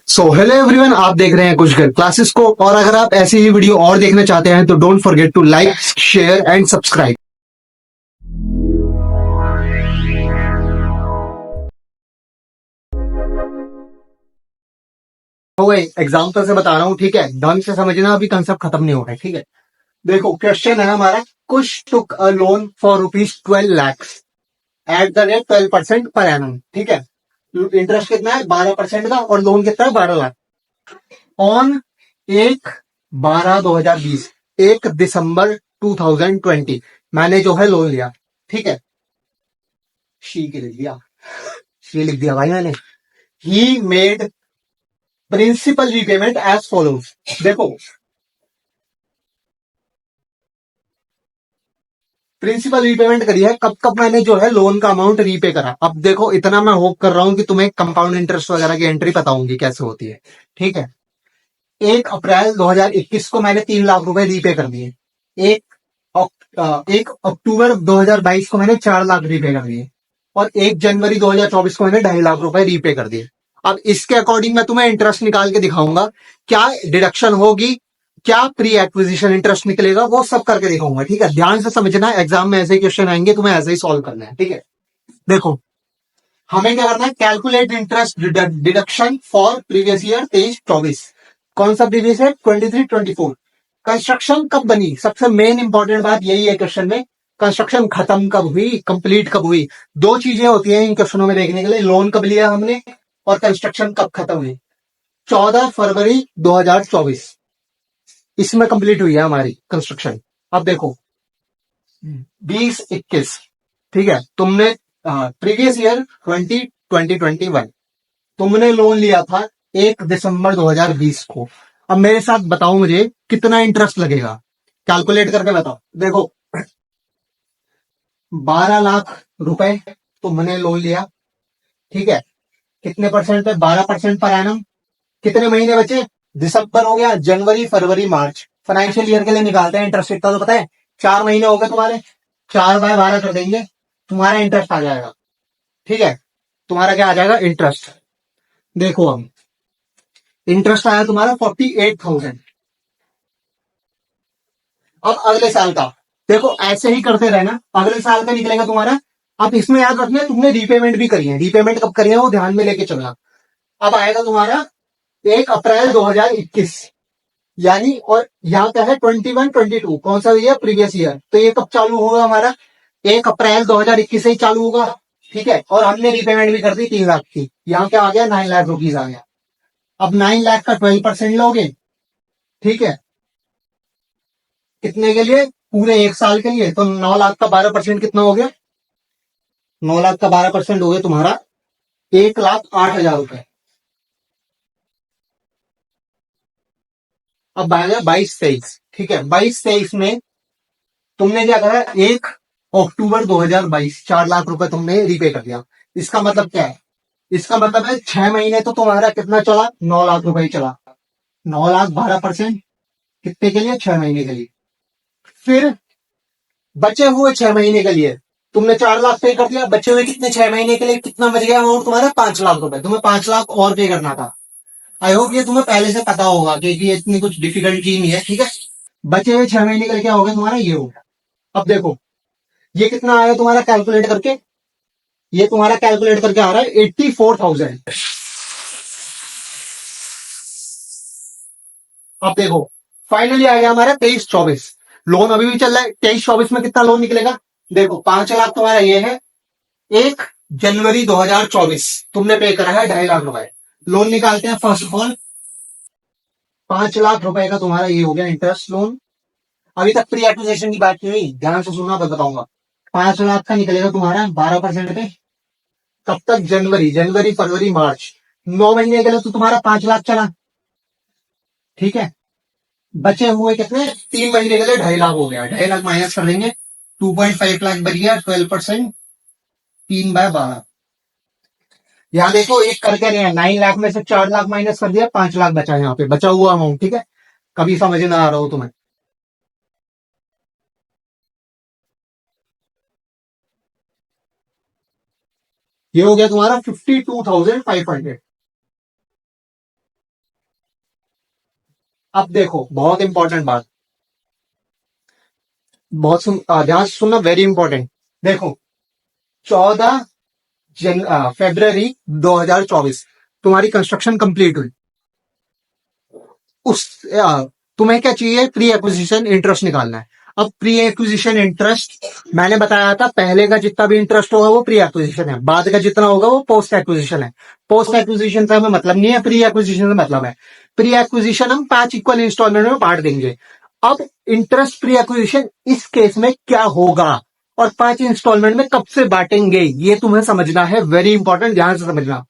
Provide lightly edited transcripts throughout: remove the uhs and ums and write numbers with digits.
So hello everyone, आप देख रहे हैं कुछ घर क्लासेस को। और अगर आप ऐसी ही वीडियो और देखना चाहते हैं तो don't forget to like, share and subscribe. हो गए एग्जाम्पल से बता रहा हूँ, ठीक है? ढंग से समझना, अभी कंसेप्ट खत्म नहीं हो रहा है, ठीक है? देखो, क्वेश्चन है हमारा, कुछ took a loan for ₹12 lakhs at the rate 12% per annum, ठीक है? इंटरेस्ट कितना है? 12% का, और लोन कितना है? 12 लाख। ऑन 1/12/2020, 1 दिसंबर 2020 मैंने जो है लोन लिया, ठीक है? शी के लिख दिया, शी लिख दिया भाई मैंने। He made principal repayment as follows. देखो, प्रिंसिपल रीपेमेंट करी है, कब कब मैंने जो है लोन का अमाउंट रीपे करा। अब देखो, इतना मैं होप कर रहा हूं कि तुम्हें कंपाउंड इंटरेस्ट वगैरह की एंट्री पता होंगी कैसे होती है, ठीक है? 1 अप्रैल 2021 को मैंने 3 लाख रुपए रीपे कर दिए। एक 1 अक्टूबर 2022 को मैंने 4 लाख रीपे कर दिए। और 1 जनवरी 2024 को मैंने 2.5 लाख रुपए रीपे कर दिए। अब इसके अकॉर्डिंग मैं तुम्हें इंटरेस्ट निकाल के दिखाऊंगा, क्या डिडक्शन होगी, क्या प्री एक्विजिशन इंटरेस्ट निकलेगा, वो सब करके दिखाऊंगा, ठीक है? ध्यान से समझना, एग्जाम में ऐसे ही क्वेश्चन आएंगे, तुम्हें ऐसे ही सॉल्व करना है, ठीक है? देखो, हमें क्या करना है? Calculate interest deduction for previous year 23-24। कौन सा प्रीवियस है? 23-24। कंस्ट्रक्शन कब बनी? सबसे मेन इंपॉर्टेंट बात यही है क्वेश्चन में। कंस्ट्रक्शन खत्म कब हुई, कंप्लीट कब हुई? दो चीजें होती हैं इन क्वेश्चनों में देखने के लिए, लोन कब लिया हमने और कंस्ट्रक्शन कब खत्म हुई। 14 फरवरी 2024 इसमें कंप्लीट हुई है हमारी कंस्ट्रक्शन। अब देखो, 2021, ठीक है? तुमने प्रीवियस ईयर 2021 तुमने लोन लिया था 1 दिसंबर 2020 को। अब मेरे साथ बताओ, मुझे कितना इंटरेस्ट लगेगा? कैलकुलेट करके बताओ। देखो, 12 लाख रुपए तुमने लोन लिया, ठीक है? कितने परसेंट पे? 12% पर एनम। कितने महीने बचे? दिसंबर हो गया, जनवरी, फरवरी, मार्च। फाइनेंशियल ईयर के लिए निकालते हैं इंटरेस्ट, इतना तो पता है। 4 महीने हो गए तुम्हारे, 4/12 कर देंगे, तुम्हारा इंटरेस्ट आ जाएगा, ठीक है? तुम्हारा क्या आ जाएगा? इंटरेस्ट। देखो, हम इंटरेस्ट आया तुम्हारा 48,000। अब अगले साल का देखो, ऐसे ही करते रहना, अगले साल का निकलेगा तुम्हारा। अब इसमें याद रखना है, तुमने रीपेमेंट भी करी है, रीपेमेंट कब करी है वो ध्यान में लेके चलना। अब आएगा तुम्हारा 1 अप्रैल 2021, यानी, और यहाँ क्या है? 21-22, कौन सा ईयर? Previous year. तो ये कब चालू होगा हमारा? 1 अप्रैल 2021 से ही चालू होगा, ठीक है? और हमने रीपेमेंट भी कर दी 3 लाख की। यहाँ क्या आ गया? 9 लाख रुपीज आ गया। अब 9 लाख का 12% लोगे, ठीक है? कितने के लिए? पूरे 1 साल के लिए। तो 9 लाख का 12% कितना हो गया? 9 लाख का 12% हो गया तुम्हारा 1,08,000 रुपए। अब आएगा 22-23, ठीक है? 22-23 में तुमने क्या करा? 1 अक्टूबर 2022 4 लाख रुपए तुमने रीपे कर दिया। इसका मतलब क्या है? इसका मतलब है 6 महीने तो तुम्हारा कितना चला? 9 लाख रुपए ही चला। 9 लाख 12% कितने के लिए? 6 महीने के लिए। फिर बचे हुए 6 महीने के लिए तुमने 4 लाख पे कर दिया, बचे हुए कितने? 6 महीने के लिए कितना बच गया अमाउंट तुम्हारा? 5 लाख रुपए। तुम्हें 5 लाख और पे करना था। आई होप ये तुम्हें पहले से पता होगा, क्योंकि ये इतनी कुछ डिफिकल्ट चीज नहीं है, ठीक है? बचे हुए 6 महीने के लिए क्या हो गया तुम्हारा? ये हो गया। अब देखो, ये कितना आया तुम्हारा कैलकुलेट करके? ये तुम्हारा कैलकुलेट करके आ रहा है 84,000। अब देखो, फाइनली आ गया हमारा 23-24। लोन अभी भी चल रहा है। 23-24 में कितना लोन निकलेगा? देखो, 5 लाख तुम्हारा ये है। 1 जनवरी 2024 तुमने पे करा है 2.5 लाख रुपए। लोन निकालते हैं। फर्स्ट ऑफ ऑल, 5 लाख रुपए का तुम्हारा ये हो गया इंटरेस्ट लोन। अभी तक प्री एक्विजिशन की बात नहीं हुई, ध्यान से सुनना, बस बताऊंगा। 5 लाख का निकलेगा तुम्हारा 12% पे। कब तक? जनवरी, जनवरी, फरवरी, मार्च। 9 महीने के लिए तो तुम्हारा 5 लाख चला, ठीक है? बचे हुए कितने? 3 महीने के लिए 2.5 लाख हो गया। 2.5 लाख माइनस कर देंगे, 2.5 लाख बच गया। 12%, 3/12। यहाँ देखो, एक करके रहे हैं, 9 लाख में से 4 लाख माइनस कर दिया, 5 लाख बचा यहाँ पे, बचा हुआ अमाउंट, ठीक है? कभी समझ ना आ रहा हो तुम्हें? ये हो गया तुम्हारा 52,500। अब देखो बहुत इंपॉर्टेंट बात, ध्यान से सुनना, वेरी इंपॉर्टेंट। देखो 14 फरवरी 2024 तुम्हारी कंस्ट्रक्शन कंप्लीट हुई। उस तुम्हें क्या चाहिए, प्री एक्विजिशन इंटरेस्ट निकालना है। अब प्री एक्विजिशन इंटरेस्ट मैंने बताया था, पहले का जितना भी इंटरेस्ट होगा वो प्री एक्विजिशन है, बाद का जितना होगा वो पोस्ट एक्विजिशन है। पोस्ट एक्विजिशन से हमें मतलब नहीं है, प्री एक्विजिशन से मतलब है। प्री एक्विजिशन हम 5 इक्वल इंस्टॉलमेंट में बांट देंगे। अब इंटरेस्ट प्री एक्विजिशन इस केस में क्या होगा और 5 इंस्टॉलमेंट में कब से बांटेंगे, ये तुम्हें समझना है, वेरी इंपॉर्टेंट, ध्यान से समझना।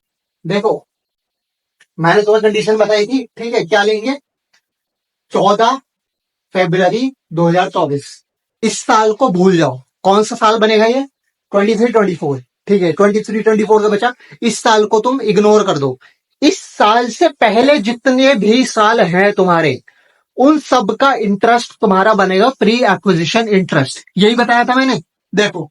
देखो मैंने तुम्हें कंडीशन बताई थी, ठीक है, क्या लेंगे, 14 फरवरी 2024। इस साल को भूल जाओ, कौन सा साल बनेगा ये, 23-24, ठीक है, 23-24 का बचा। इस साल को तुम इग्नोर कर दो। इस साल से पहले जितने भी साल हैं तुम्हारे, उन सब का इंटरेस्ट तुम्हारा बनेगा प्री एक्विजिशन इंटरेस्ट, यही बताया था मैंने। देखो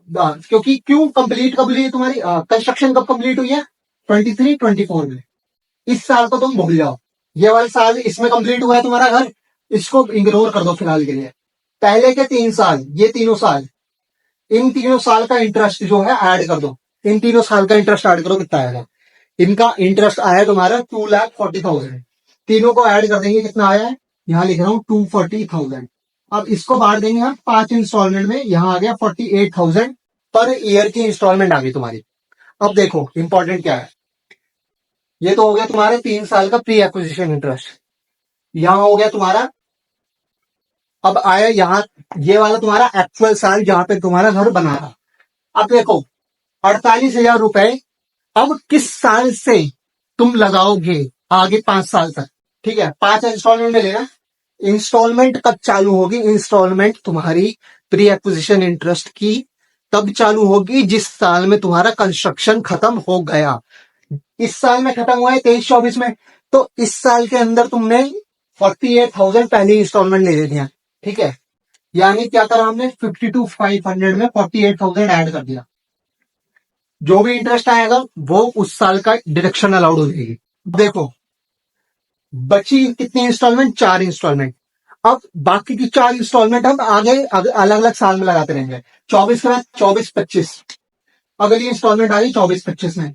क्योंकि क्यों कंप्लीट कब हुई है तुम्हारी कंस्ट्रक्शन, कब कंप्लीट हुई है, 23-24 में। इस साल को तुम भूल जाओ, ये वाला साल इसमें कंप्लीट हुआ है तुम्हारा घर, इसको इग्नोर कर दो फिलहाल के लिए। पहले के 3 साल, ये तीनों साल, इन तीनों साल का इंटरेस्ट जो है ऐड कर दो। इन तीनों साल का इंटरेस्ट ऐड करो, कितना आएगा, इनका इंटरेस्ट आया तुम्हारा 2,40,000। तीनों को ऐड कर देंगे, कितना आया है, यहाँ लिख रहा हूँ 240,000। अब इसको बांट देंगे हम 5 इंस्टॉलमेंट में, यहाँ आ गया 48,000 पर ईयर की इंस्टॉलमेंट आ गई तुम्हारी। अब देखो इंपॉर्टेंट क्या है, ये तो हो गया तुम्हारे 3 साल का प्री एक्विजिशन इंटरेस्ट, यहां हो गया तुम्हारा। अब आया यहाँ, ये वाला तुम्हारा एक्चुअल साल जहां पे तुम्हारा घर बना था। अब देखो 48,000 रुपए अब किस साल से तुम लगाओगे आगे 5 साल तक, ठीक है, 5 इंस्टॉलमेंट में लेना। इंस्टॉलमेंट कब चालू होगी, इंस्टॉलमेंट तुम्हारी प्री एक्विजिशन इंटरेस्ट की तब चालू होगी जिस साल में तुम्हारा कंस्ट्रक्शन खत्म हो गया। इस साल में खत्म हुआ है 23-24 में, तो इस साल के अंदर तुमने 48,000 पहली इंस्टॉलमेंट ले लेनी है, ठीक है। यानी क्या करा हमने, 52,500 में 48,000 ऐड कर दिया। जो भी इंटरेस्ट आएगा वो उस साल का डिडक्शन अलाउड हो जाएगी। देखो बची कितनी इंस्टॉलमेंट, 4 इंस्टॉलमेंट। अब बाकी की 4 इंस्टॉलमेंट हम आगे अलग अलग साल में लगाते रहेंगे। 24 के बाद 24-25, अगली इंस्टॉलमेंट आ गई 24-25 में,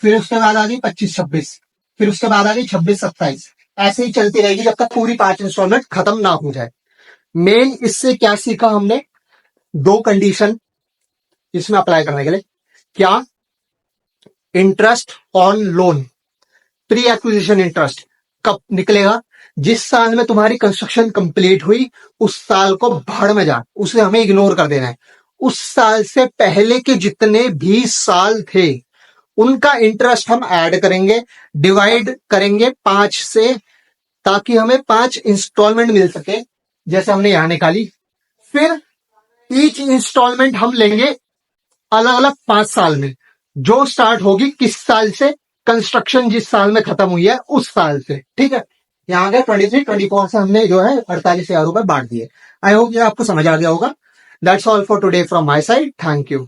फिर उसके बाद आ गई 25-26, फिर उसके बाद आ गई 26-27। ऐसे ही चलती रहेगी जब तक पूरी 5 इंस्टॉलमेंट खत्म ना हो जाए। मेन इससे क्या सीखा हमने, 2 कंडीशन इसमें अप्लाई करने के लिए। क्या, interest on loan, pre acquisition interest कब निकलेगा, जिस साल में तुम्हारी कंस्ट्रक्शन कंप्लीट हुई उस साल को भाड़ में जा, उसे हमें इग्नोर कर देना है। उस साल से पहले के जितने भी साल थे उनका इंटरेस्ट हम ऐड करेंगे, डिवाइड करेंगे 5 से, ताकि हमें 5 इंस्टॉलमेंट मिल सके, जैसे हमने यहां निकाली। फिर ईच इंस्टॉलमेंट हम लेंगे अलग अलग 5 साल में, जो स्टार्ट होगी किस साल से, कंस्ट्रक्शन जिस साल में खत्म हुई है उस साल से, ठीक है। यहाँ गए 23-24 से हमने जो है 48,000 रुपए बांट दिए। आई होप ये आपको समझ आ गया होगा। That's all for today from my side, thank you.